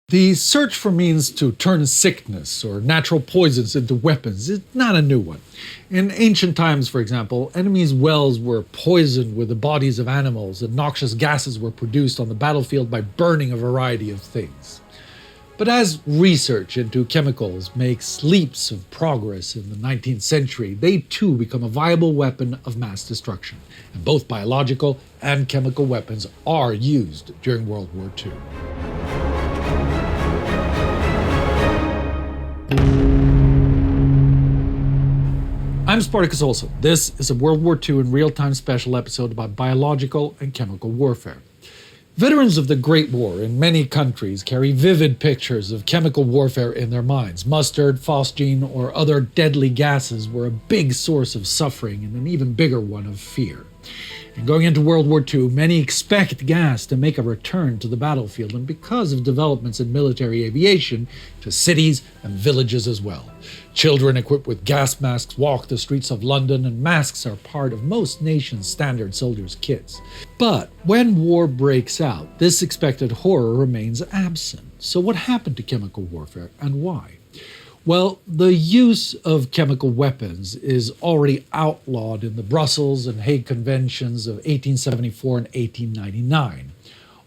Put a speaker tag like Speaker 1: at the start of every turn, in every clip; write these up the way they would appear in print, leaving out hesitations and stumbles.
Speaker 1: The search for means to turn sickness or natural poisons into weapons is not a new one. In ancient times, for example, enemies' wells were poisoned with the bodies of animals, and noxious gases were produced on the battlefield by burning a variety of things. But as research into chemicals makes leaps of progress in the 19th century, they too become a viable weapon of mass destruction, and both biological and chemical weapons are used during World War II. I'm Spartacus Olsson. This is a World War II in real-time special episode about biological and chemical warfare. Veterans of the Great War in many countries carry vivid pictures of chemical warfare in their minds. Mustard, phosgene, or other deadly gases were a big source of suffering and an even bigger one of fear. And going into World War II, many expect gas to make a return to the battlefield, and because of developments in military aviation, to cities and villages as well. Children equipped with gas masks walk the streets of London, and masks are part of most nations' standard soldiers' kits. But when war breaks out, this expected horror remains absent. So what happened to chemical warfare, and why? Well, the use of chemical weapons is already outlawed in the Brussels and Hague Conventions of 1874 and 1899,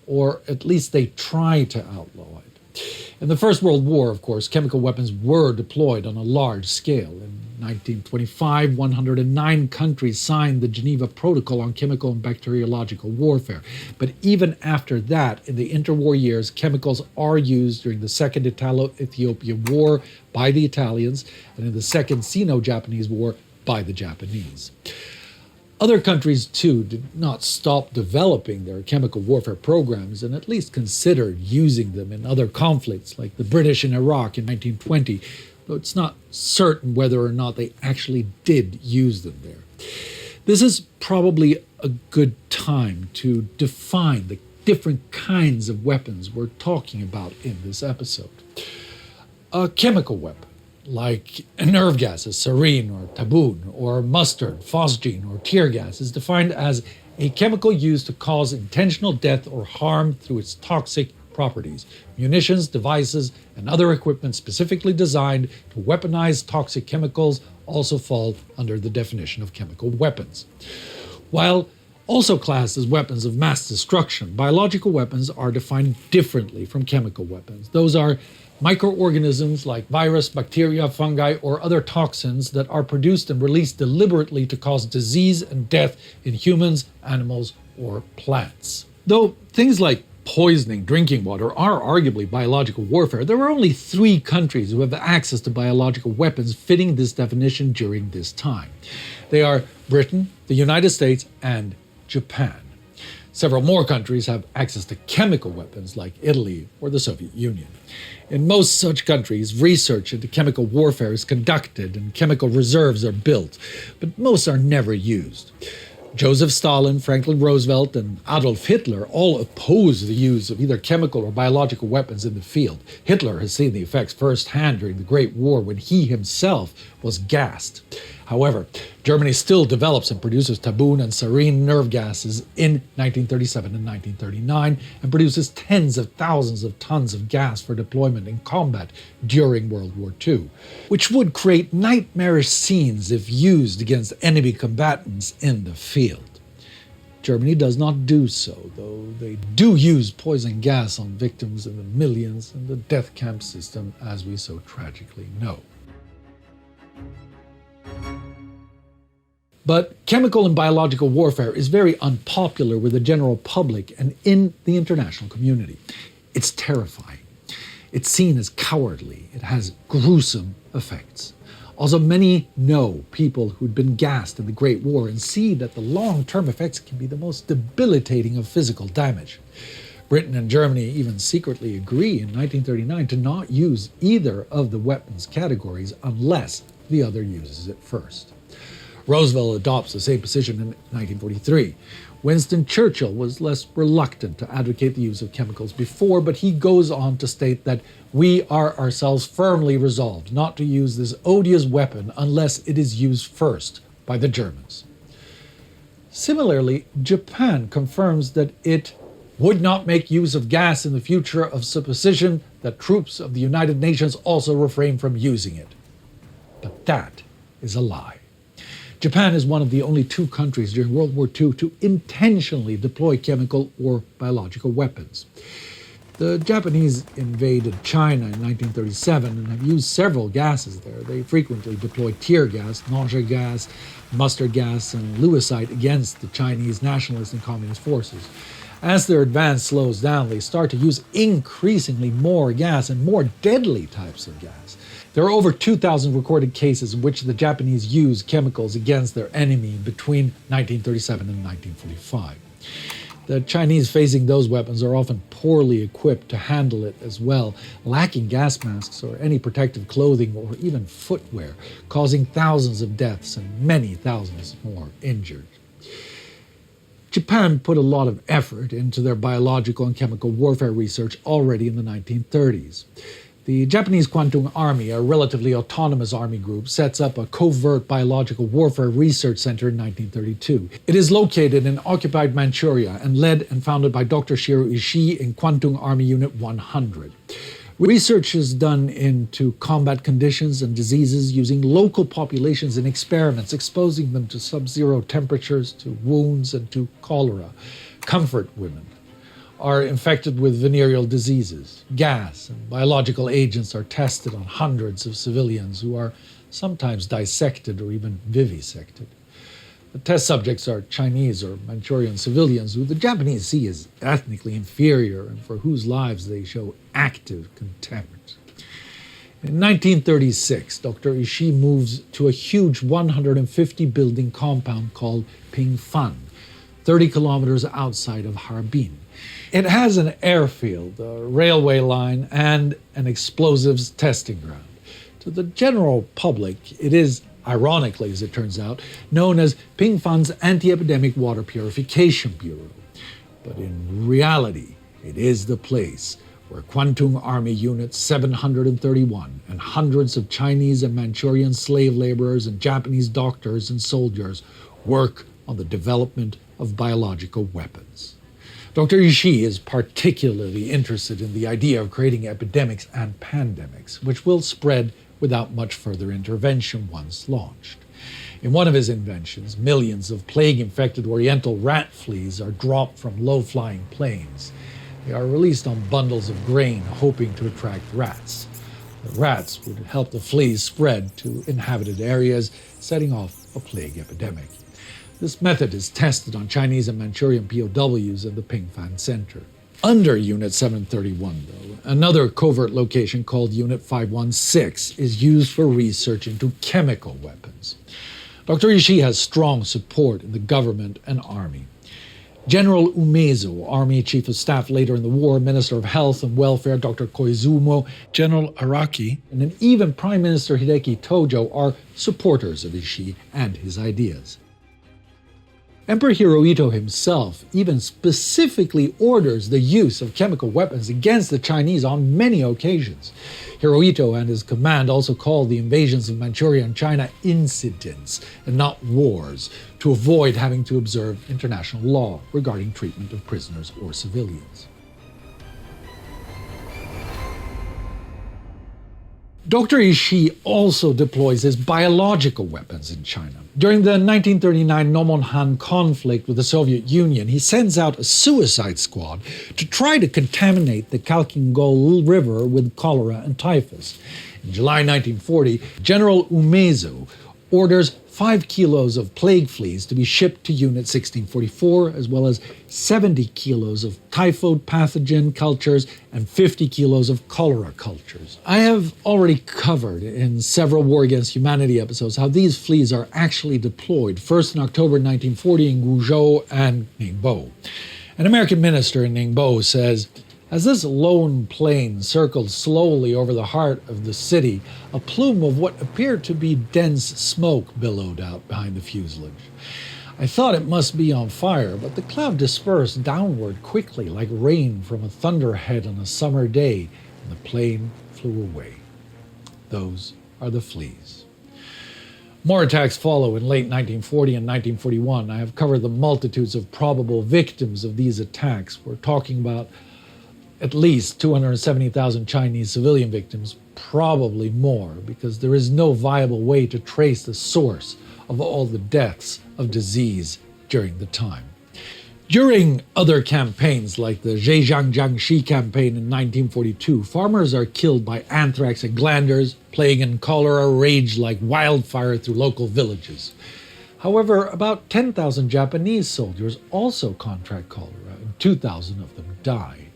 Speaker 1: or at least they try to outlaw it. In the First World War, of course, chemical weapons were deployed on a large scale. In 1925, 109 countries signed the Geneva Protocol on Chemical and Bacteriological Warfare. But even after that, in the interwar years, chemicals are used during the Second Italo-Ethiopian War by the Italians and in the Second Sino-Japanese War by the Japanese. Other countries, too, did not stop developing their chemical warfare programs and at least considered using them in other conflicts, like the British in Iraq in 1920, though it's not certain whether or not they actually did use them there. This is probably a good time to define the different kinds of weapons we're talking about in this episode. A chemical weapon, like nerve gases, sarin or taboon, or mustard, phosgene, or tear gas, is defined as a chemical used to cause intentional death or harm through its toxic properties. Munitions, devices, and other equipment specifically designed to weaponize toxic chemicals also fall under the definition of chemical weapons. While also classed as weapons of mass destruction, biological weapons are defined differently from chemical weapons. Those are microorganisms like virus, bacteria, fungi, or other toxins that are produced and released deliberately to cause disease and death in humans, animals, or plants. Though things like poisoning drinking water are arguably biological warfare, there are only 3 countries who have access to biological weapons fitting this definition during this time. They are Britain, the United States, and Japan. Several more countries have access to chemical weapons like Italy or the Soviet Union. In most such countries, research into chemical warfare is conducted and chemical reserves are built, but most are never used. Joseph Stalin, Franklin Roosevelt, and Adolf Hitler all oppose the use of either chemical or biological weapons in the field. Hitler has seen the effects firsthand during the Great War when he himself was gassed. However, Germany still develops and produces taboon and sarin nerve gases in 1937 and 1939 and produces tens of thousands of tons of gas for deployment in combat during World War II, which would create nightmarish scenes if used against enemy combatants in the field. Germany does not do so, though they do use poison gas on victims in the millions in the death camp system, as we so tragically know. But chemical and biological warfare is very unpopular with the general public and in the international community. It's terrifying. It's seen as cowardly. It has gruesome effects. Also, many know people who'd been gassed in the Great War and see that the long-term effects can be the most debilitating of physical damage. Britain and Germany even secretly agree in 1939 to not use either of the weapons categories unless the other uses it first. Roosevelt adopts the same position in 1943. Winston Churchill was less reluctant to advocate the use of chemicals before, but he goes on to state that we are ourselves firmly resolved not to use this odious weapon unless it is used first by the Germans. Similarly, Japan confirms that it would not make use of gas in the future of supposition that troops of the United Nations also refrain from using it. But that is a lie. Japan is one of the only two countries during World War II to intentionally deploy chemical or biological weapons. The Japanese invaded China in 1937 and have used several gases there. They frequently deployed tear gas, nausea gas, mustard gas, and lewisite against the Chinese nationalist and communist forces. As their advance slows down, they start to use increasingly more gas and more deadly types of gas. There are over 2,000 recorded cases in which the Japanese used chemicals against their enemy between 1937 and 1945. The Chinese facing those weapons are often poorly equipped to handle it as well, lacking gas masks or any protective clothing or even footwear, causing thousands of deaths and many thousands more injured. Japan put a lot of effort into their biological and chemical warfare research already in the 1930s. The Japanese Kwantung Army, a relatively autonomous army group, sets up a covert biological warfare research center in 1932. It is located in occupied Manchuria and led and founded by Dr. Shiro Ishii in Kwantung Army Unit 100. Research is done into combat conditions and diseases using local populations in experiments, exposing them to sub-zero temperatures, to wounds, and to cholera. Comfort women are infected with venereal diseases. Gas and biological agents are tested on hundreds of civilians who are sometimes dissected or even vivisected. The test subjects are Chinese or Manchurian civilians who the Japanese see as ethnically inferior and for whose lives they show active contempt. In 1936, Dr. Ishii moves to a huge 150-building compound called Pingfan, 30 kilometers outside of Harbin. It has an airfield, a railway line, and an explosives testing ground. To the general public, it is, ironically as it turns out, known as Pingfan's Anti-Epidemic Water Purification Bureau. But in reality, it is the place where Kwantung Army Unit 731 and hundreds of Chinese and Manchurian slave laborers and Japanese doctors and soldiers work on the development of biological weapons. Dr. Ishii is particularly interested in the idea of creating epidemics and pandemics, which will spread without much further intervention once launched. In one of his inventions, millions of plague-infected oriental rat fleas are dropped from low-flying planes. They are released on bundles of grain, hoping to attract rats. The rats would help the fleas spread to inhabited areas, setting off a plague epidemic. This method is tested on Chinese and Manchurian POWs in the Pingfan Center. Under Unit 731, though, another covert location called Unit 516 is used for research into chemical weapons. Dr. Ishii has strong support in the government and army. General Umezu, Army Chief of Staff later in the war, Minister of Health and Welfare Dr. Koizumo, General Araki, and even Prime Minister Hideki Tojo are supporters of Ishii and his ideas. Emperor Hirohito himself even specifically orders the use of chemical weapons against the Chinese on many occasions. Hirohito and his command also called the invasions of Manchuria and China incidents and not wars, to avoid having to observe international law regarding treatment of prisoners or civilians. Dr. Ishii also deploys his biological weapons in China. During the 1939 Nomonhan conflict with the Soviet Union, he sends out a suicide squad to try to contaminate the Khalkhin-Gol River with cholera and typhus. In July 1940, General Umezu orders 5 kilos of plague fleas to be shipped to Unit 1644, as well as 70 kilos of typhoid pathogen cultures and 50 kilos of cholera cultures. I have already covered in several War Against Humanity episodes how these fleas are actually deployed, first in October 1940 in Guizhou and Ningbo. An American minister in Ningbo says, "As this lone plane circled slowly over the heart of the city, a plume of what appeared to be dense smoke billowed out behind the fuselage. I thought it must be on fire, but the cloud dispersed downward quickly like rain from a thunderhead on a summer day, and the plane flew away." Those are the fleas. More attacks follow in late 1940 and 1941. I have covered the multitudes of probable victims of these attacks. We're talking about at least 270,000 Chinese civilian victims, probably more, because there is no viable way to trace the source of all the deaths of disease during the time. During other campaigns, like the Zhejiang-Jiangxi campaign in 1942, farmers are killed by anthrax and glanders. Plague and cholera rage like wildfire through local villages. However, about 10,000 Japanese soldiers also contract cholera, and 2,000 of them die.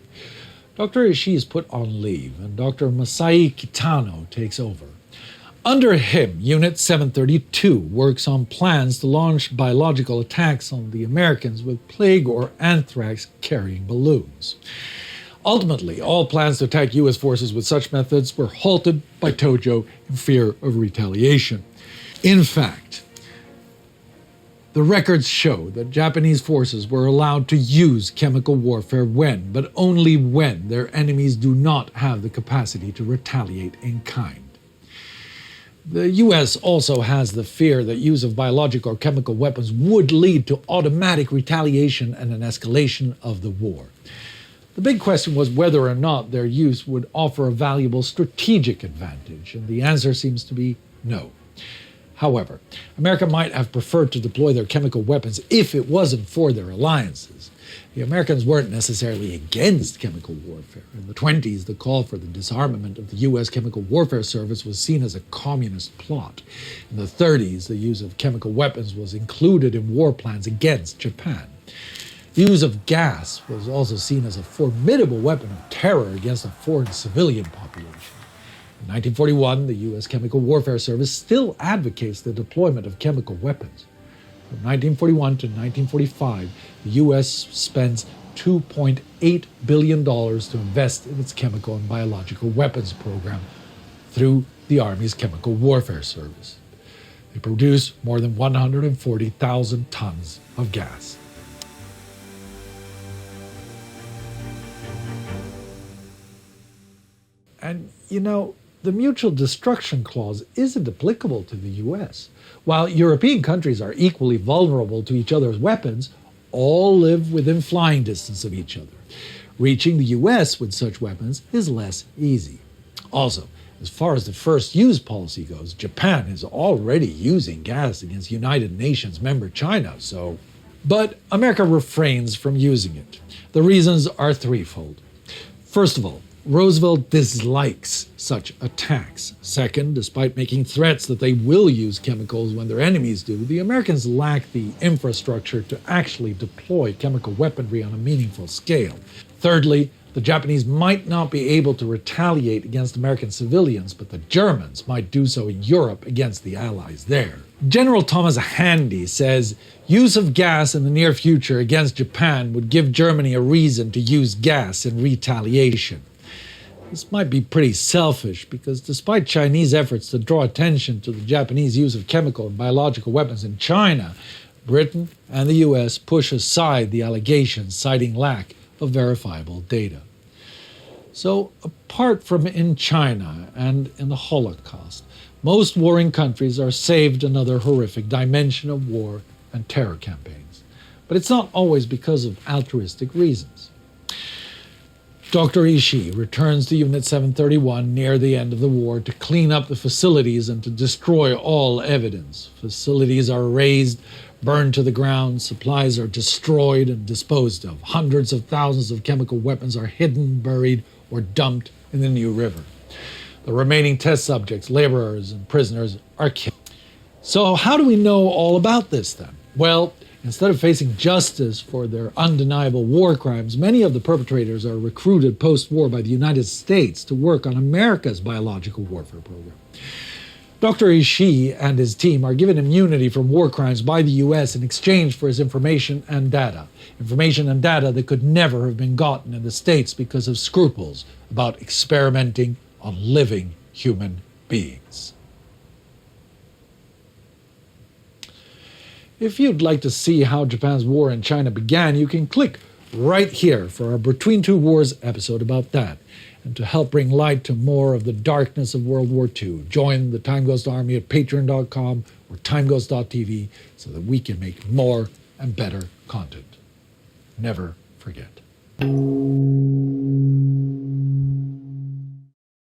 Speaker 1: Dr. Ishii is put on leave, and Dr. Masai Kitano takes over. Under him, Unit 732 works on plans to launch biological attacks on the Americans with plague or anthrax carrying balloons. Ultimately, all plans to attack U.S. forces with such methods were halted by Tojo in fear of retaliation. In fact, the records show that Japanese forces were allowed to use chemical warfare when, but only when, their enemies do not have the capacity to retaliate in kind. The U.S. also has the fear that use of biological or chemical weapons would lead to automatic retaliation and an escalation of the war. The big question was whether or not their use would offer a valuable strategic advantage, and the answer seems to be no. However, America might have preferred to deploy their chemical weapons if it wasn't for their alliances. The Americans weren't necessarily against chemical warfare. In the 1920s, the call for the disarmament of the U.S. Chemical Warfare Service was seen as a communist plot. In the 1930s, the use of chemical weapons was included in war plans against Japan. The use of gas was also seen as a formidable weapon of terror against a foreign civilian population. In 1941, the U.S. Chemical Warfare Service still advocates the deployment of chemical weapons. From 1941 to 1945, the U.S. spends $2.8 billion to invest in its chemical and biological weapons program through the Army's Chemical Warfare Service. They produce more than 140,000 tons of gas. And, the mutual destruction clause isn't applicable to the U.S. While European countries are equally vulnerable to each other's weapons, all live within flying distance of each other. Reaching the U.S. with such weapons is less easy. Also, as far as the first use policy goes, Japan is already using gas against United Nations member China, But America refrains from using it. The reasons are threefold. First of all, Roosevelt dislikes such attacks. Second, despite making threats that they will use chemicals when their enemies do, the Americans lack the infrastructure to actually deploy chemical weaponry on a meaningful scale. Thirdly, the Japanese might not be able to retaliate against American civilians, but the Germans might do so in Europe against the Allies there. General Thomas Handy says, use of gas in the near future against Japan would give Germany a reason to use gas in retaliation. This might be pretty selfish because despite Chinese efforts to draw attention to the Japanese use of chemical and biological weapons in China, Britain and the US push aside the allegations, citing lack of verifiable data. So, apart from in China and in the Holocaust, most warring countries are saved another horrific dimension of war and terror campaigns. But it's not always because of altruistic reasons. Dr. Ishii returns to Unit 731 near the end of the war to clean up the facilities and to destroy all evidence. Facilities are razed, burned to the ground, supplies are destroyed and disposed of. Hundreds of thousands of chemical weapons are hidden, buried, or dumped in the New River. The remaining test subjects, laborers, and prisoners are killed. So how do we know all about this then? Well, instead of facing justice for their undeniable war crimes, many of the perpetrators are recruited post-war by the United States to work on America's biological warfare program. Dr. Ishii and his team are given immunity from war crimes by the U.S. in exchange for his information and data that could never have been gotten in the States because of scruples about experimenting on living human beings. If you'd like to see how Japan's war in China began, you can click right here for our Between Two Wars episode about that. And to help bring light to more of the darkness of World War II, join the Time Ghost Army at patreon.com or timeghost.tv so that we can make more and better content. Never forget.